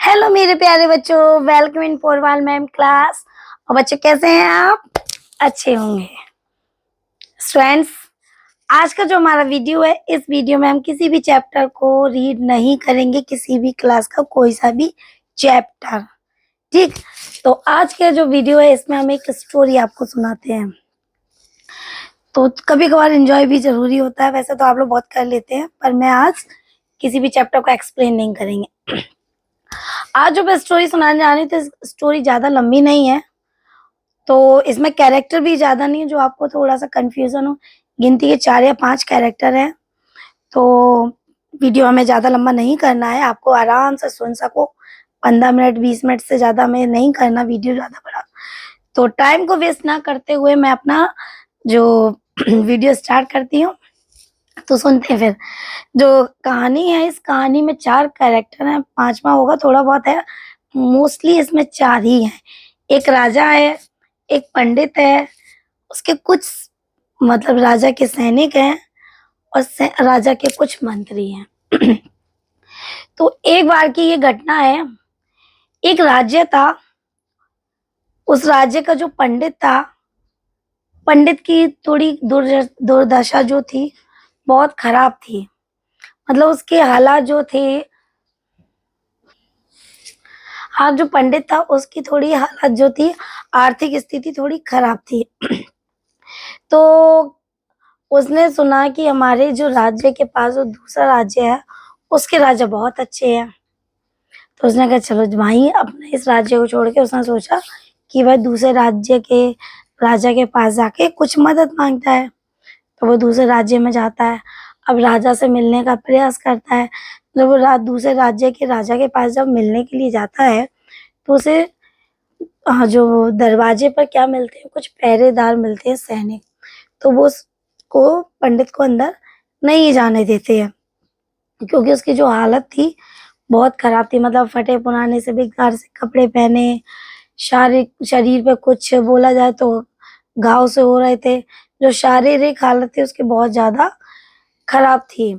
Hello मेरे प्यारे बच्चों, welcome in Porwal ma'am class. और बच्चे कैसे हैं आप? अच्छे होंगे। स्टूडेंट्स, आज का जो हमारा वीडियो है, इस वीडियो में हम किसी भी चैप्टर को रीड नहीं करेंगे, किसी भी क्लास का कोई सा भी चैप्टर। ठीक, तो आज का जो वीडियो है इसमें हम एक स्टोरी आपको सुनाते हैं। तो कभी कभार एंजॉय भी जरूरी होता है, वैसे तो आप लोग बहुत कर लेते हैं, पर मैं आज किसी भी चैप्टर को एक्सप्लेन नहीं करेंगे। आज जो मैं स्टोरी सुनाने जा रही थी, स्टोरी ज्यादा लंबी नहीं है, तो इसमें कैरेक्टर भी ज्यादा नहीं है जो आपको थोड़ा सा कंफ्यूजन हो। गिनती के 4 या 5 कैरेक्टर हैं, तो वीडियो हमें ज्यादा लंबा नहीं करना है, आपको आराम से सुन सको। 15 मिनट 20 मिनट से ज्यादा हमें नहीं करना वीडियो ज्यादा बड़ा। तो टाइम को वेस्ट ना करते हुए मैं अपना जो वीडियो स्टार्ट करती हूँ। तो सुनते हैं फिर। जो कहानी है, इस कहानी में 4 कैरेक्टर हैं, 5वां होगा थोड़ा बहुत है, मोस्टली इसमें 4 ही हैं। एक राजा है, एक पंडित है, उसके कुछ मतलब राजा के सैनिक हैं और राजा के कुछ मंत्री हैं। तो एक बार की ये घटना है। एक राज्य था, उस राज्य का जो पंडित था, पंडित की थोड़ी दुर्दशा जो थी बहुत खराब थी। मतलब उसके हालात जो थे, हाँ, जो पंडित था उसकी थोड़ी हालत जो थी, आर्थिक स्थिति थोड़ी खराब थी। तो उसने सुना कि हमारे जो राज्य के पास जो दूसरा राज्य है, उसके राजा बहुत अच्छे हैं। तो उसने कहा चलो वहीं अपने इस राज्य को छोड़ के उसने सोचा कि वह दूसरे राज्य के राजा के पास जाके कुछ मदद मांगता है। तो वो दूसरे राज्य में जाता है, अब राजा से मिलने का प्रयास करता है। जब वो दूसरे राज्य के राजा के पास जब मिलने के लिए जाता है, तो उसे जो दरवाजे पर क्या मिलते हैं, कुछ पहरेदार मिलते हैं, सैनिक। तो वो उसको पंडित को अंदर नहीं जाने देते हैं, क्योंकि उसकी जो हालत थी बहुत खराब थी। मतलब फटे पुराने से बेकार से कपड़े पहने, शारीरिक शरीर पे कुछ बोला जाए तो घाव से हो रहे थे। जो शारीरिक हालत थी उसकी बहुत ज्यादा खराब थी,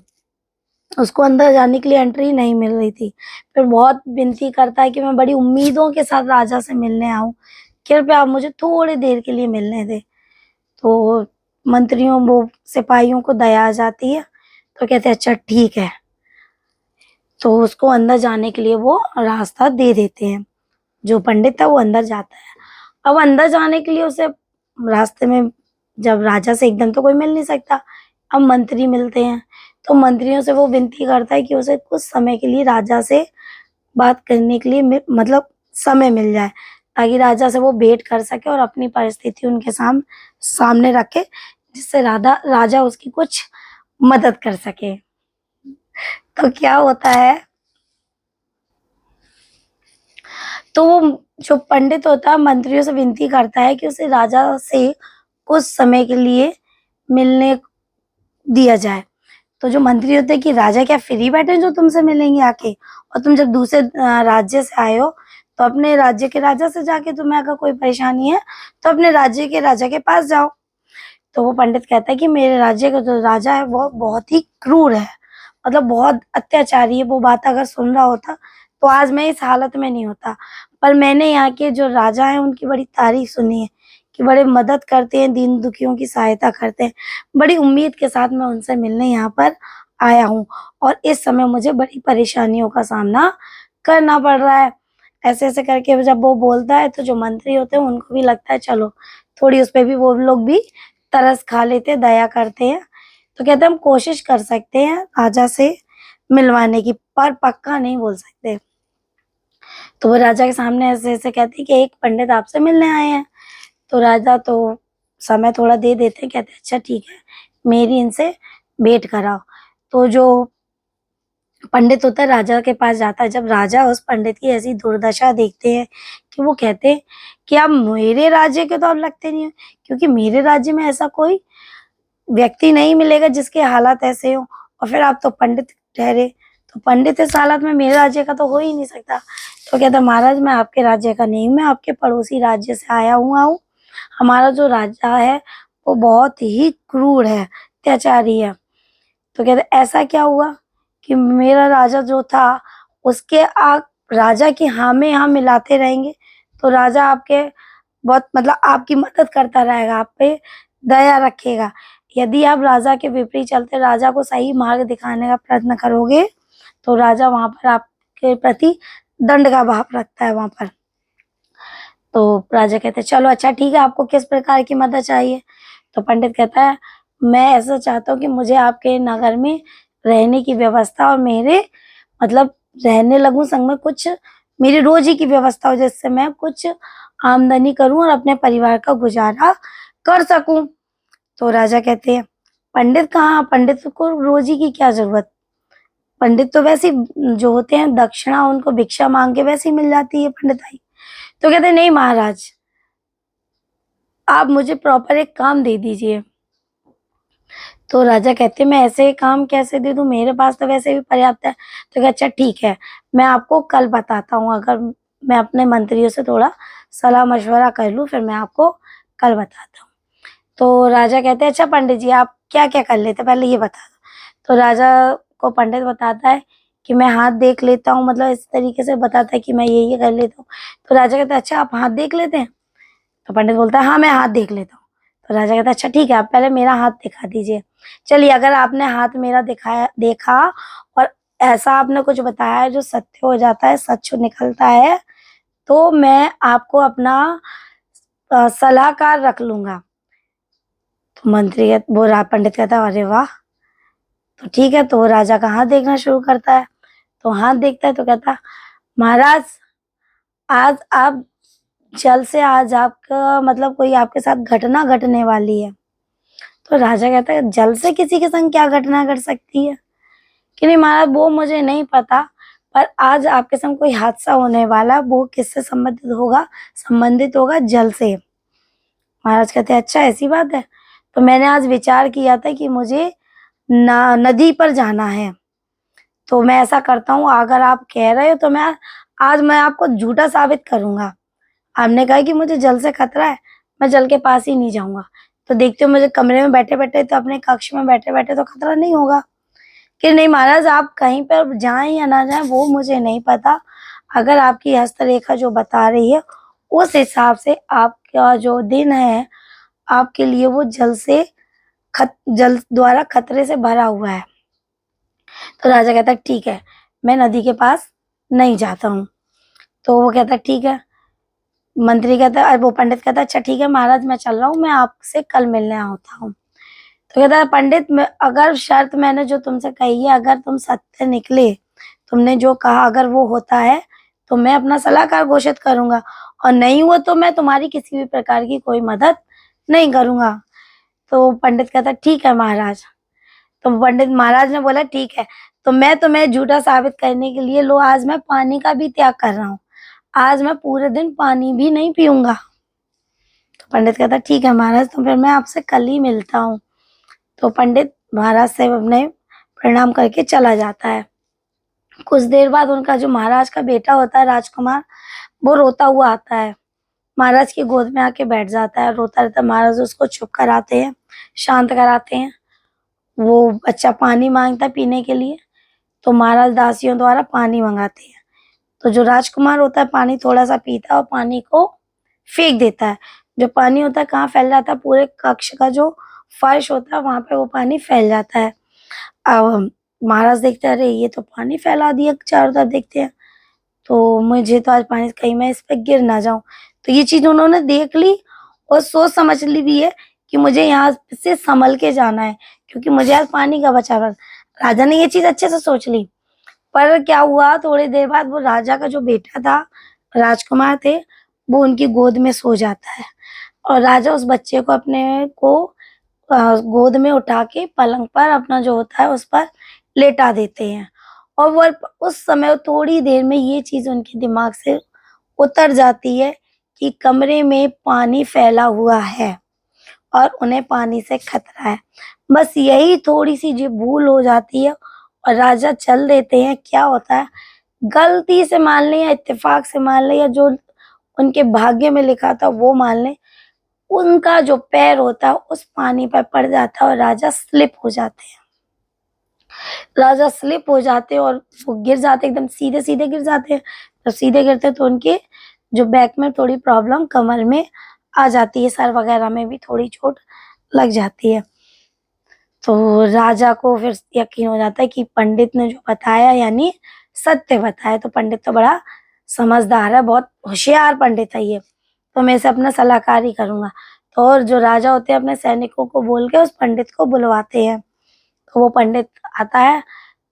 उसको अंदर जाने के लिए एंट्री नहीं मिल रही थी। फिर बहुत विनती करता है कि मैं बड़ी उम्मीदों के साथ राजा से मिलने आऊं, कृपया आप मुझे थोड़ी देर के लिए मिलने दें। तो मंत्रियों वो सिपाहियों को दया आ जाती है, तो कहते हैं अच्छा ठीक है। तो उसको अंदर जाने के लिए वो रास्ता दे देते हैं। जो पंडित था वो अंदर जाता है। अब अंदर जाने के लिए उसे रास्ते में, जब राजा से एकदम तो कोई मिल नहीं सकता, अब मंत्री मिलते हैं। तो मंत्रियों से वो विनती करता है कि उसे कुछ समय के लिए राजा से बात करने के लिए मतलब समय मिल जाए, ताकि राजा से वो भेंट कर सके और अपनी परिस्थिति उनके सामने रखे, जिससे राजा उसकी कुछ मदद कर सके। तो क्या होता है, तो वो जो पंडित होता है मंत्रियों से विनती करता है कि उसे राजा से कुछ समय के लिए मिलने दिया जाए। तो जो मंत्री होते हैं कि राजा क्या फ्री बैठे हैं जो तुमसे मिलेंगे आके, और तुम जब दूसरे राज्य से आए हो तो अपने राज्य के राजा से जाके, तुम्हें अगर कोई परेशानी है तो अपने राज्य के राजा के पास जाओ। तो वो पंडित कहता है कि मेरे राज्य का जो राजा है वो बहुत ही क्रूर है, मतलब बहुत अत्याचारी है। वो बात अगर सुन रहा होता तो आज मैं इस हालत में नहीं होता। पर मैंने यहाँ के जो राजा हैं उनकी बड़ी तारीफ सुनी है कि बड़े मदद करते हैं, दीन दुखियों की सहायता करते हैं। बड़ी उम्मीद के साथ मैं उनसे मिलने यहाँ पर आया हूँ, और इस समय मुझे बड़ी परेशानियों का सामना करना पड़ रहा है। ऐसे ऐसे करके जब वो बोलता है तो जो मंत्री होते हैं उनको भी लगता है चलो थोड़ी उस पर भी वो लोग भी तरस खा लेते हैं, दया करते हैं। तो कहते हैं हम कोशिश कर सकते हैं राजा से मिलवाने की, पर पक्का नहीं बोल सकते। तो वो राजा के सामने ऐसे ऐसे कहते हैं कि एक पंडित आपसे मिलने आए हैं। तो राजा तो समय थोड़ा दे देते हैं, कहते हैं अच्छा ठीक है, मेरी इनसे भेंट कराओ। तो जो पंडित होता है राजा के पास जाता है। जब राजा उस पंडित की ऐसी दुर्दशा देखते हैं कि वो कहते हैं कि आप मेरे राज्य के तो आप लगते नहीं हो, क्योंकि मेरे राज्य में ऐसा कोई व्यक्ति नहीं मिलेगा जिसके हालात ऐसे हो, और फिर आप तो पंडित ठहरे, तो पंडित इस हालत में मेरे राज्य का तो हो ही नहीं सकता। तो कहता महाराज मैं आपके राज्य का नहीं हूँ, मैं आपके पड़ोसी राज्य से आया हुआ हूँ। हमारा जो राजा है वो बहुत ही क्रूर है, अत्याचारी है। तो कहते ऐसा क्या हुआ कि मेरा राजा जो था उसके राजा की हाँ में हाँ मिलाते रहेंगे तो राजा आपके बहुत मतलब आपकी मदद करता रहेगा, आप पे दया रखेगा। यदि आप राजा के विपरीत चलते राजा को सही मार्ग दिखाने का प्रयत्न करोगे तो राजा वहाँ पर आपके प्रति दंड का भाव रखता है वहाँ पर। तो राजा कहते हैं चलो अच्छा ठीक है, आपको किस प्रकार की मदद चाहिए? तो पंडित कहता है मैं ऐसा चाहता हूँ कि मुझे आपके नगर में रहने की व्यवस्था और मेरे मतलब रहने लगूं, संग में कुछ मेरी रोजी की व्यवस्था हो जिससे मैं कुछ आमदनी करूं और अपने परिवार का गुजारा कर सकूं। तो राजा कहते हैं पंडित कहाँ, पंडित को रोजी की क्या जरूरत, पंडित तो वैसे ही जो होते हैं दक्षिणा उनको भिक्षा मांग के वैसे ही मिल जाती है पंडिताई। तो कहते नहीं महाराज, आप मुझे प्रॉपर एक काम दे दीजिए। तो राजा कहते मैं ऐसे काम कैसे दे दूं, मेरे पास तो वैसे भी पर्याप्त है। तो कहा अच्छा ठीक है, मैं आपको कल बताता हूँ, अगर मैं अपने मंत्रियों से थोड़ा सलाह मशवरा कर लूँ फिर मैं आपको कल बताता हूँ। तो राजा कहते हैं अच्छा पंडित जी आप क्या क्या कर लेते पहले ये बता दो। तो राजा को पंडित बताता है कि मैं हाथ देख लेता हूँ, मतलब इस तरीके से बताता है कि मैं ये कर लेता हूँ। तो राजा कहता है अच्छा आप हाथ देख लेते हैं? तो पंडित बोलता है हाँ मैं हाथ देख लेता हूँ। तो राजा कहता है अच्छा ठीक है, आप पहले मेरा हाथ दिखा दीजिए। चलिए अगर आपने हाथ मेरा दिखाया देखा और ऐसा आपने कुछ बताया जो सत्य हो जाता है, सच निकलता है, तो मैं आपको अपना सलाहकार रख लूंगा। तो पंडित कहता है अरे वाह, तो ठीक है। तो वो राजा का हाथ देखना शुरू करता है। तो हाथ देखता है तो कहता महाराज आज आप जल से आज आपका मतलब कोई आपके साथ घटना घटने वाली है। तो राजा कहता है जल से किसी के संग क्या घटना घट सकती है? कि नहीं महाराज वो मुझे नहीं पता, पर आज आपके संग कोई हादसा होने वाला, वो किससे संबंधित होगा जल से। महाराज कहते हैं अच्छा ऐसी बात है, तो मैंने आज विचार किया था कि मुझे नदी पर जाना है। तो मैं ऐसा करता हूँ अगर आप कह रहे हो तो मैं आपको झूठा साबित करूंगा। आपने कहा कि मुझे जल से खतरा है, मैं जल के पास ही नहीं जाऊंगा। तो देखते हो मुझे कमरे में बैठे बैठे तो अपने कक्ष में बैठे बैठे तो खतरा नहीं होगा। कि नहीं महाराज आप कहीं पर जाएं या ना जाएं वो मुझे नहीं पता, अगर आपकी हस्तरेखा जो बता रही है उस हिसाब से आपका जो दिन है आपके लिए वो जल द्वारा खतरे से भरा हुआ है। तो राजा कहता है ठीक है, मैं नदी के पास नहीं जाता हूँ। तो वो कहता है ठीक है। मंत्री कहता है वो पंडित कहता है अच्छा ठीक है महाराज मैं चल रहा हूँ, मैं आपसे कल मिलने आता हूँ। तो कहता है पंडित अगर शर्त मैंने जो तुमसे कही है अगर तुम सत्य निकले, तुमने जो कहा अगर वो होता है तो मैं अपना सलाहकार घोषित करूंगा, और नहीं हुआ तो मैं तुम्हारी किसी भी प्रकार की कोई मदद नहीं करूंगा। तो पंडित कहता है ठीक है महाराज। तो पंडित महाराज ने बोला ठीक है, तो मैं तुम्हें झूठा साबित करने के लिए लो आज मैं पानी का भी त्याग कर रहा हूँ, आज मैं पूरे दिन पानी भी नहीं पीऊंगा। तो पंडित कहता ठीक है महाराज, तो फिर मैं आपसे कल ही मिलता हूँ। तो पंडित महाराज से अपने प्रणाम करके चला जाता है। कुछ देर बाद उनका जो महाराज का बेटा होता है राजकुमार, वो रोता हुआ आता है, महाराज की गोद में आके बैठ जाता है, रोता रहता है। महाराज उसको चुप कराते हैं, शांत कराते हैं। वो बच्चा पानी मांगता है पीने के लिए, तो महाराज दासियों द्वारा पानी मंगाते हैं। तो जो राजकुमार होता है पानी थोड़ा सा पीता है और पानी को फेंक देता है। जो पानी होता है कहाँ फैल जाता है, पूरे कक्ष का जो फर्श होता है वहां पे वो पानी फैल जाता है। अब महाराज देखते हैं अरे ये तो पानी फैला दिया चारों तरफ, देखते हैं तो मुझे तो आज पानी कहीं मैं इस पे गिर ना जाऊं। तो ये चीज उन्होंने देख ली और सोच समझ ली भी है कि मुझे यहाँ से संभल के जाना है क्योंकि मुझे आज पानी का बचाव है। राजा ने ये चीज अच्छे से सोच ली। पर क्या हुआ थोड़ी देर बाद वो राजा का जो बेटा था, राजकुमार थे, वो उनकी गोद में सो जाता है और राजा उस बच्चे को अपने को गोद में उठा के पलंग पर अपना जो होता है उस पर लेटा देते हैं। और वो उस समय थोड़ी देर में ये चीज उनके दिमाग से उतर जाती है कि कमरे में पानी फैला हुआ है और उन्हें पानी से खतरा है। बस यही थोड़ी सी जो भूल हो जाती है और राजा चल देते हैं। क्या होता है, गलती से मान लें या इत्तेफाक से मान लें या जो उनके भाग्य में लिखा था वो मान लें, उनका जो पैर होता है उस पानी पर पड़ जाता है और राजा स्लिप हो जाते हैं। राजा स्लिप हो जाते और वो गिर जाते, एकदम सीधे सीधे गिर जाते हैं। जब सीधे गिरते तो उनके जो बैक में थोड़ी प्रॉब्लम कमर में आ जाती है, सर वगैरह में भी थोड़ी चोट लग जाती है। तो राजा को फिर यकीन हो जाता है कि पंडित ने जो बताया यानी सत्य बताया। तो पंडित तो बड़ा समझदार है, बहुत होशियार पंडित है ये, तो मैं इसे अपना सलाहकार ही करूंगा। तो और जो राजा होते हैं अपने सैनिकों को बोल के उस पंडित को बुलवाते हैं। तो वो पंडित आता है,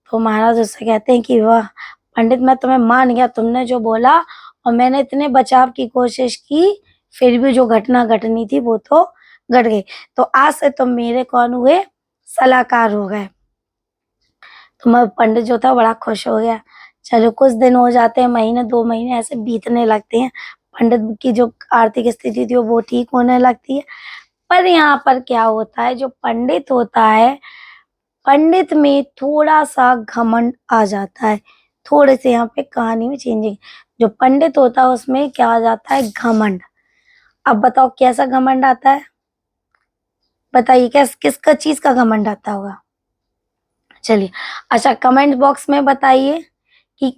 तो महाराज उससे कहते हैं कि वाह पंडित, मैं तुम्हें मान गया, तुमने जो बोला, और मैंने इतने बचाव की कोशिश की, फिर भी जो घटना घटनी थी वो तो घट गई। तो आज से तुम मेरे कौन हुए, सलाहकार हो गए। तो मैं पंडित जो था बड़ा खुश हो गया। चलो कुछ दिन हो जाते हैं, महीने 2 महीने ऐसे बीतने लगते हैं। पंडित की जो आर्थिक स्थिति थी वो ठीक होने लगती है। पर यहाँ पर क्या होता है, जो पंडित होता है, पंडित में थोड़ा सा घमंड आ जाता है। थोड़े से यहाँ पे कहानी में चेंजिंग, जो पंडित होता है उसमें क्या आ जाता है, घमंड। अब बताओ कैसा घमंड आता है, बताइए किसका चीज का घमंड आता होगा। चलिए अच्छा, कमेंट बॉक्स में बताइए कि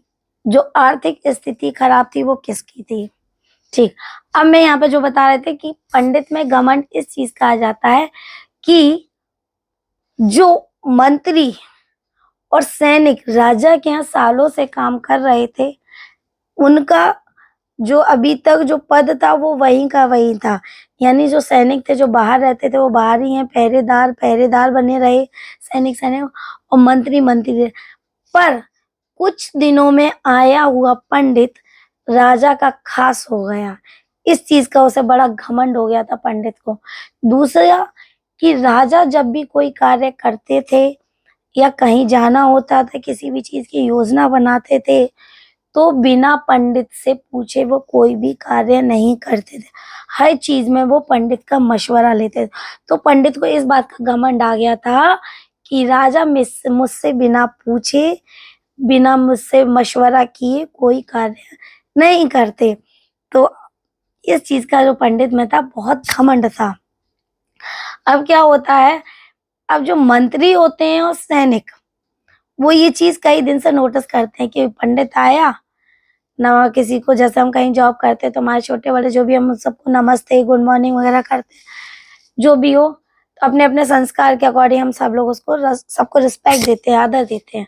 जो आर्थिक स्थिति खराब थी वो किसकी थी। ठीक, अब मैं यहाँ पे जो बता रहे थे कि पंडित में घमंड इस चीज का आ जाता है कि जो मंत्री और सैनिक राजा के यहाँ सालों से काम कर रहे थे, उनका जो अभी तक जो पद था वो वहीं का वहीं था। यानी जो सैनिक थे जो बाहर रहते थे वो बाहर ही हैं, पहरेदार पहरेदार बने रहे, सैनिक सैनिक, और मंत्री मंत्री रहे। पर कुछ दिनों में आया हुआ पंडित राजा का खास हो गया। इस चीज का उसे बड़ा घमंड हो गया था पंडित को। दूसरा कि राजा जब भी कोई कार्य करते थे या कहीं जाना होता था, किसी भी चीज की योजना बनाते थे, तो बिना पंडित से पूछे वो कोई भी कार्य नहीं करते थे। हर चीज में वो पंडित का मशवरा लेते थे। तो पंडित को इस बात का घमंड आ गया था कि राजा मुझसे बिना पूछे, बिना मुझसे मशवरा किए कोई कार्य नहीं करते। तो इस चीज का जो पंडित में था बहुत घमंड था। अब क्या होता है, अब जो मंत्री होते हैं और सैनिक, वो ये चीज कई दिन से नोटिस करते हैं कि पंडित आया ना, किसी को, जैसे हम कहीं जॉब करते हैं तो हमारे छोटे बड़े जो भी, हम सबको नमस्ते गुड मॉर्निंग वगैरह करते हैं, जो भी हो, तो अपने अपने संस्कार के अकॉर्डिंग हम सब लोग उसको सबको रिस्पेक्ट देते हैं, आदर देते हैं।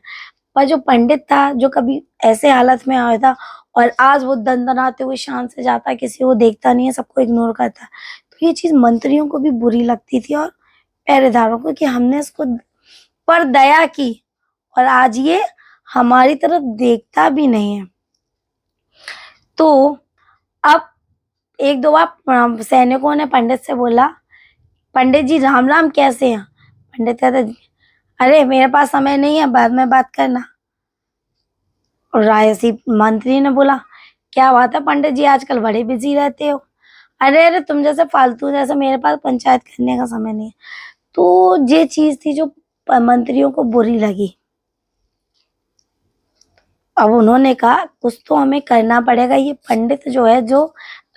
पर जो पंडित था जो कभी ऐसे हालत में आया था, और आज वो दंदनाते हुए शान से जाता, किसी को देखता नहीं है, सबको इग्नोर करता। तो ये चीज मंत्रियों को भी बुरी लगती थी और पहरेदारों को, कि हमने इसको पर दया की और आज ये हमारी तरफ देखता भी नहीं है। तो अब एक दो बार सैनिकों ने पंडित से बोला, पंडित जी राम राम कैसे हैं। पंडित कहते, अरे मेरे पास समय नहीं है, बाद में बात करना। और रायसी मंत्री ने बोला, क्या बात है पंडित जी, आजकल बड़े बिजी रहते हो। अरे अरे तुम जैसे फालतू, जैसे मेरे पास पंचायत करने का समय नहीं है। तो ये चीज थी जो मंत्रियों को बुरी लगी। अब उन्होंने कहा कुछ तो हमें करना पड़ेगा। ये पंडित जो है, जो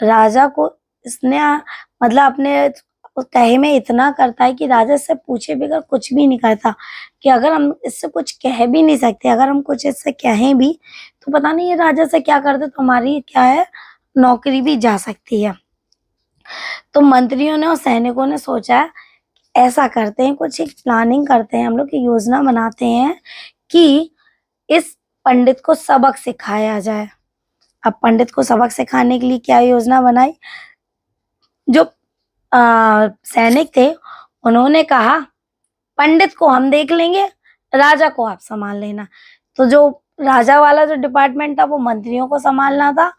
राजा को इसने मतलब अपने कहे में इतना करता है कि राजा से पूछे बगैर कुछ भी नहीं करता, कि अगर हम इससे कुछ कह भी नहीं सकते, अगर हम कुछ इससे कहें भी तो पता नहीं ये राजा से क्या करते, तो हमारी क्या है, नौकरी भी जा सकती है। तो मंत्रियों ने और सैनिकों ने सोचा ऐसा करते हैं, कुछ एक प्लानिंग करते हैं, हम लोग की योजना बनाते हैं कि इस पंडित को सबक सिखाया जाए। अब पंडित को सबक सिखाने के लिए क्या योजना बनाई, जो सैनिक थे उन्होंने कहा पंडित को हम देख लेंगे, राजा को आप संभाल लेना। तो जो राजा वाला जो डिपार्टमेंट था वो मंत्रियों को संभालना था,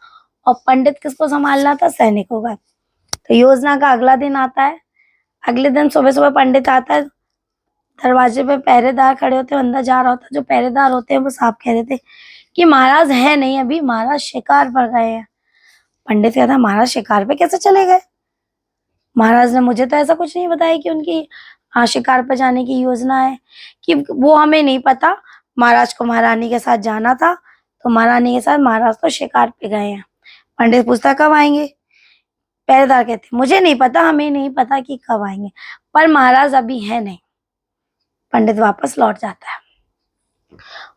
और पंडित किसको संभालना था, सैनिकों का। तो योजना का अगला दिन आता है। अगले दिन सुबह सुबह पंडित आता है, दरवाजे पे पहरेदार खड़े होते हैं, अंदर जा रहा होता है। जो पहरेदार होते हैं वो साहब कह रहे थे कि महाराज है नहीं अभी, महाराज शिकार पर गए हैं। पंडित कहता है महाराज शिकार पे कैसे चले गए, महाराज ने मुझे तो ऐसा कुछ नहीं बताया कि उनकी शिकार पर जाने की योजना है, कि वो हमें नहीं पता। महाराज को महारानी के साथ जाना था, तो महारानी के साथ महाराज तो शिकार पे गए हैं। पंडित पूछता कब आएंगे, पहरेदार कहते मुझे नहीं पता, हमें नहीं पता कि कब आएंगे, पर महाराज अभी है नहीं। पंडित वापस लौट जाता है।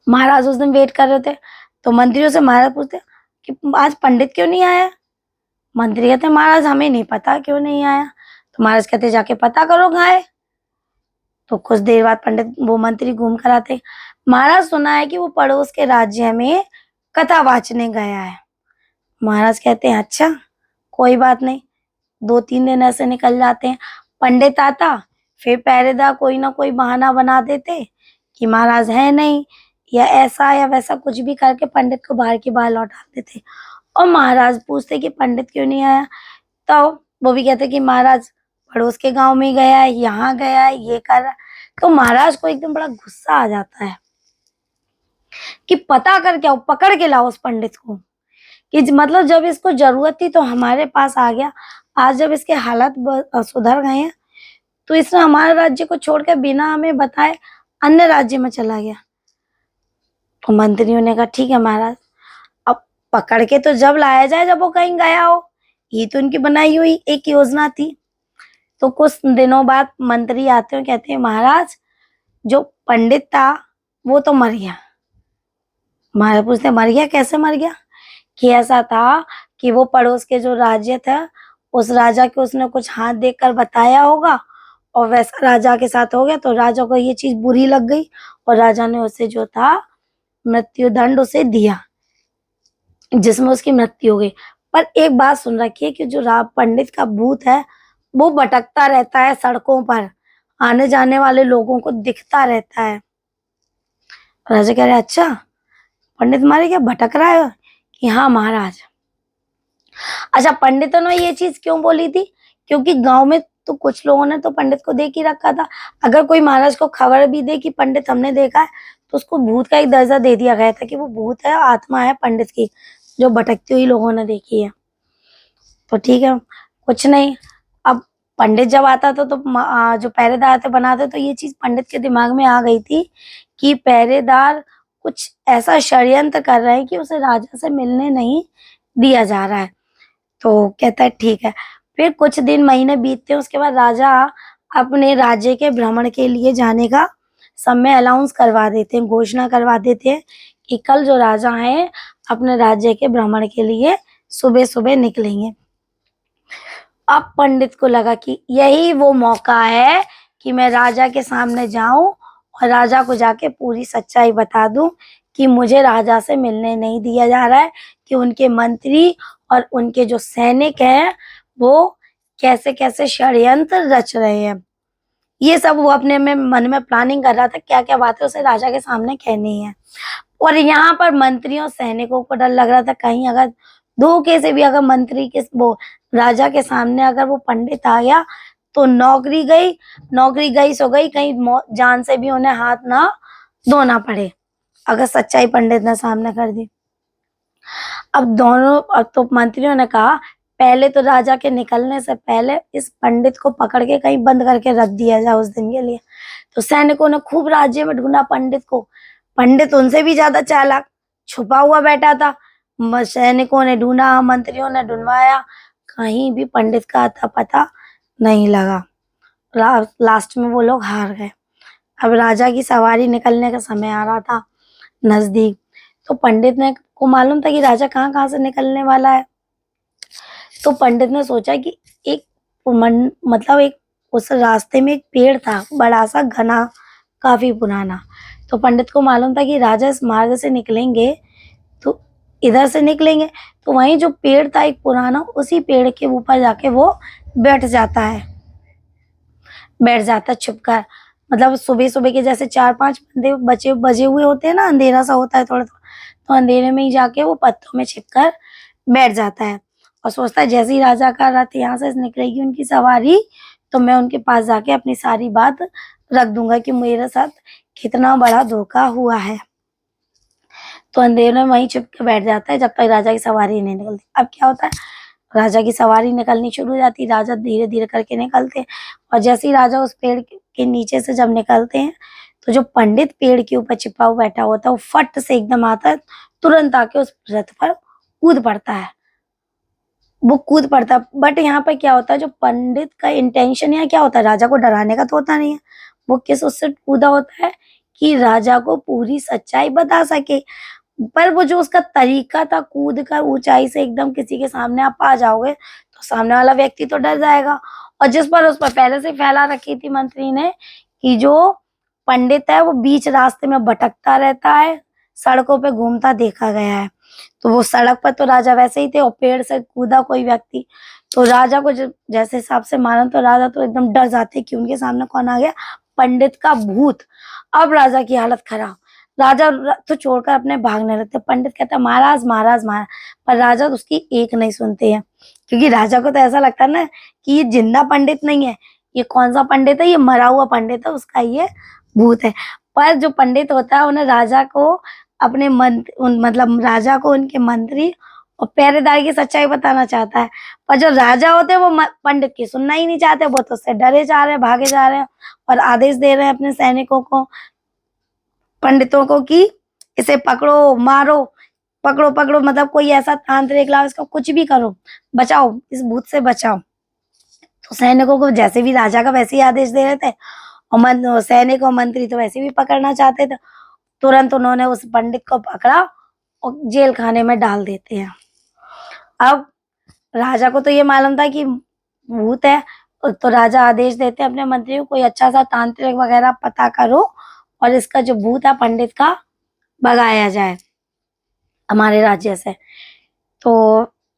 महाराज उस दिन वेट कर रहे थे, तो मंत्रियों से महाराज पूछते कि आज पंडित क्यों नहीं आया? मंत्री कहते महाराज हमें नहीं पता क्यों नहीं आया। तो महाराज कहते जाके पता करो कहाँ है। तो कुछ देर बाद पंडित वो मंत्री घूम कर आते, महाराज सुना है कि वो पड़ोस के राज्य में कथा वाचने गया है। महाराज कहते हैं अच्छा, कोई बात नहीं। 2-3 दिन ऐसे निकल जाते हैं, पंडित आता, फिर पहरेदार कोई ना कोई बहाना बना देते कि महाराज है नहीं, या ऐसा या वैसा कुछ भी करके पंडित को बाहर की बाहर लौटा देते। और महाराज पूछते कि पंडित क्यों नहीं आया, तो वो भी कहते कि महाराज पड़ोस के गांव में गया है, यहाँ गया है, ये कर रहा है। तो महाराज को एकदम बड़ा गुस्सा आ जाता है कि पता करके आओ, पकड़ के लाओ उस पंडित को, कि मतलब जब इसको जरूरत थी तो हमारे पास आ गया, आज जब इसके हालात सुधर गए हैं तो इसने हमारे राज्य को छोड़कर बिना हमें बताए अन्य राज्य में चला गया। तो मंत्रियों ने कहा ठीक है महाराज, अब पकड़ के तो जब लाया जाए जब वो कहीं गया हो, ये तो उनकी बनाई हुई एक योजना थी। तो कुछ दिनों बाद मंत्री आते हैं, कहते हैं महाराज जो पंडित था वो तो मर गया। महाराज पूछते मर गया, कैसे मर गया? कि ऐसा था कि वो पड़ोस के जो राज्य था, उस राजा के उसने कुछ हाथ देखकर बताया होगा, और वैसा राजा के साथ हो गया। तो राजा को ये चीज बुरी लग गई और राजा ने उसे जो था मृत्यु दंड उसे दिया, जिसमें उसकी मृत्यु हो गई। पर एक बात सुन रखिए कि जो पंडित का भूत है वो भटकता रहता है सड़कों पर, आने जाने वाले लोगों को दिखता रहता है। राजा कह रहे अच्छा, पंडित मारे क्या भटक रहा है? कि हाँ महाराज। अच्छा, पंडितों ने ये चीज क्यों बोली थी? क्योंकि गांव में तो कुछ लोगों ने तो पंडित को देख ही रखा था। अगर कोई महाराज को खबर भी दे कि पंडित हमने देखा है, तो उसको भूत का एक दर्जा दे दिया गया था कि वो भूत है, आत्मा है पंडित की, जो भटकती हुई लोगों ने देखी है। तो ठीक है, कुछ नहीं। अब पंडित जब आता था तो जो पहरेदार थे बनाते, तो ये चीज पंडित के दिमाग में आ गई थी कि पहरेदार कुछ ऐसा षड्यंत्र कर रहे हैं कि उसे राजा से मिलने नहीं दिया जा रहा है। तो कहता है ठीक है। फिर कुछ दिन महीने बीतते हैं, उसके बाद राजा अपने राज्य के भ्रमण के लिए जाने का समय अनाउंस करवा देते हैं, घोषणा करवा देते हैं कि कल जो राजा हैं अपने राज्य के भ्रमण के लिए सुबह सुबह निकलेंगे। अब पंडित को लगा कि यही वो मौका है कि मैं राजा के सामने जाऊं और राजा को जाके पूरी सच्चाई बता दूं कि मुझे राजा से मिलने नहीं दिया जा रहा है, कि उनके मंत्री और उनके जो सैनिक हैं वो कैसे कैसे षड्यंत्र रच रहे हैं। ये सब वो अपने में मन में प्लानिंग कर रहा था, क्या क्या बातें उसे राजा के सामने कहनी है। और यहाँ पर मंत्रियों सैनिकों को डर लग रहा था, कहीं अगर धोखे से भी अगर मंत्री के वो राजा के सामने अगर वो पंडित आ गया तो नौकरी गई सो गई, कहीं जान से भी उन्हें हाथ ना धोना पड़े अगर सच्चाई पंडित ने सामने कर दी। अब तो मंत्रियों ने कहा पहले तो राजा के निकलने से पहले इस पंडित को पकड़ के कहीं बंद करके रख दिया जाए उस दिन के लिए। तो सैनिकों ने खूब राज्य में ढूंढा पंडित को। पंडित उनसे भी ज्यादा चालाक छुपा हुआ बैठा था। सैनिकों ने ढूंढा, मंत्रियों ने ढूंढवाया, कहीं भी पंडित का अता पता नहीं लगा। लास्ट में वो लोग हार गए। अब राजा की सवारी निकलने का समय आ रहा था नजदीक। तो पंडित ने को मालूम था कि राजा कहाँ कहाँ से निकलने वाला है। तो पंडित ने सोचा कि एक मतलब एक उस रास्ते में एक पेड़ था, बड़ा सा घना, काफी पुराना। तो पंडित को मालूम था कि राजा इस मार्ग से निकलेंगे, तो इधर से निकलेंगे तो वहीं जो पेड़ था एक पुराना, उसी पेड़ के ऊपर जाके वो बैठ जाता छुपकर। मतलब सुबह सुबह के जैसे 4-5 बजे हुए होते हैं ना, अंधेरा सा होता है थोड़ा थोड़ा, तो अंधेरे में ही जाके वो पत्तों में छिपकर बैठ जाता है और सोचता है जैसे ही राजा का रथ यहाँ से निकलेगी उनकी सवारी, तो मैं उनके पास जाके अपनी सारी बात रख दूंगा कि मेरे साथ कितना बड़ा धोखा हुआ है। तो अंधेरे में वहीं छिप के बैठ जाता है जब तक राजा की सवारी नहीं निकलती। अब क्या होता है, राजा की सवारी निकलनी शुरू हो जाती, राजा धीरे धीरे करके निकलते हैं। और जैसे ही राजा उस पेड़ के नीचे से जब निकलते हैं, तो जो पंडित पेड़ के ऊपर छिपा हुआ बैठा होता है वो फट से एकदम आता है, तुरंत आके उस रथ पर कूद पड़ता है। वो कूद पड़ता है। बट यहाँ पर क्या होता है, जो पंडित का इंटेंशन यहाँ क्या होता है, राजा को डराने का तो होता नहीं है। वो किस उससे कूदा होता है कि राजा को पूरी सच्चाई बता सके। पर वो जो उसका तरीका था, कूद कर ऊंचाई से एकदम किसी के सामने आप आ जाओगे तो सामने वाला व्यक्ति तो डर जाएगा। और जिस पर उस पर पहले से फैला रखी थी मंत्री ने कि जो पंडित है वो बीच रास्ते में भटकता रहता है, सड़कों पे घूमता देखा गया है। तो वो सड़क पर तो राजा वैसे ही थे और पेड़ से कूदा कोई व्यक्ति, तो राजा को जैसे हिसाब से माना तो राजा तो एकदम डर जाते कि उनके सामने कौन आ गया, पंडित का भूत। अब राजा की हालत खराब, राजा तो छोड़कर अपने भागने लगते। पंडित कहता है महाराज महाराज महाराज, पर राजा तो उसकी एक नहीं सुनते हैं, क्योंकि राजा को तो ऐसा लगता है ना कि ये जिंदा पंडित नहीं है, ये कौन सा पंडित है, ये मरा हुआ पंडित है, उसका ये भूत है। पर जो पंडित होता है उन्हें राजा को अपने मतलब राजा को उनके मंत्री और पहरेदार की सच्चाई बताना चाहता है। पर जो राजा होते हैं वो पंडित की सुनना ही नहीं चाहते, वो तो उससे डरे जा रहे हैं, भागे जा रहे हैं और आदेश दे रहे हैं अपने सैनिकों को, पंडितों को कि इसे पकड़ो मारो, पकड़ो पकड़ो, मतलब कोई ऐसा तांत्रिक लाओ, इसको कुछ भी करो, बचाओ, इस भूत से बचाओ। तो सैनिकों को जैसे भी राजा का वैसे ही आदेश दे रहे थे और सैनिक और मंत्री तो वैसे भी पकड़ना चाहते थे। तुरंत उन्होंने उस पंडित को पकड़ा और जेल खाने में डाल देते हैं। अब राजा को तो ये मालूम था कि भूत है, तो राजा आदेश देते हैं अपने मंत्रियों को कोई अच्छा सा तांत्रिक वगैरह पता करो और इसका जो भूत है पंडित का भगाया जाए हमारे राज्य से। तो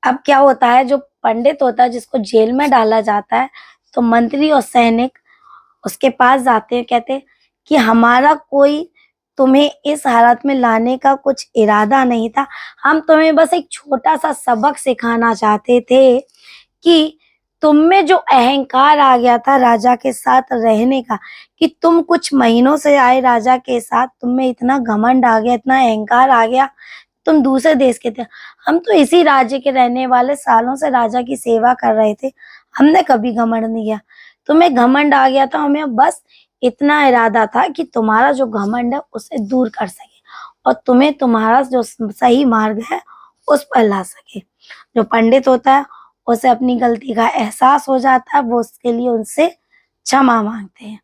अब क्या होता है, जो पंडित होता है जिसको जेल में डाला जाता है, तो मंत्री और सैनिक उसके पास जाते हैं, कहते कि हमारा कोई तुम्हें इस हालत में लाने का कुछ इरादा नहीं था, हम तुम्हें बस एक छोटा सा सबक सिखाना चाहते थे कि तुम में जो अहंकार आ गया था राजा के साथ रहने का, कि तुम कुछ महीनों से आए राजा के साथ, तुम में इतना घमंड आ गया, इतना अहंकार आ गया, तुम दूसरे देश के थे, हम तो इसी राज्य के रहने वाले, सालों से राजा की सेवा कर रहे थे, हमने कभी घमंड नहीं किया, तुम्हें घमंड आ गया था, हमें बस इतना इरादा था कि तुम्हारा जो घमंड है उसे दूर कर सके और तुम्हें तुम्हारा जो सही मार्ग है उस पर ला सके। जो पंडित होता है उसे अपनी गलती का एहसास हो जाता है, वो उसके लिए उनसे क्षमा मांगते हैं।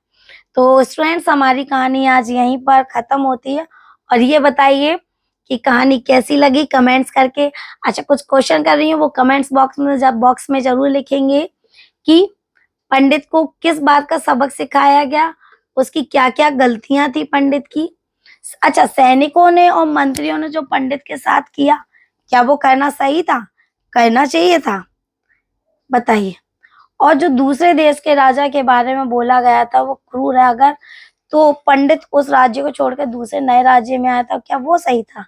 तो स्टूडेंट्स, हमारी कहानी आज यहीं पर खत्म होती है। और ये बताइए कि कहानी कैसी लगी कमेंट्स करके। अच्छा, कुछ क्वेश्चन कर रही हूँ, वो कमेंट्स बॉक्स में जरूर लिखेंगे कि पंडित को किस बात का सबक सिखाया गया, उसकी क्या क्या गलतियां थी पंडित की। अच्छा, सैनिकों ने और मंत्रियों ने जो पंडित के साथ किया, क्या वो करना सही था, करना चाहिए था, बताइए। और जो दूसरे देश के राजा के बारे में बोला गया था वो क्रूर है, अगर तो पंडित उस राज्य को छोड़कर दूसरे नए राज्य में आया था, क्या वो सही था?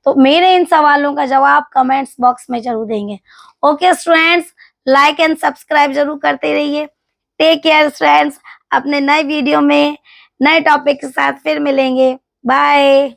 तो मेरे इन सवालों का जवाब कमेंट्स बॉक्स में जरूर देंगे। Okay students, like and subscribe जरूर करते रहिए। टेक केयर फ्रेंड्स, अपने नए वीडियो में नए टॉपिक के साथ फिर मिलेंगे। बाय।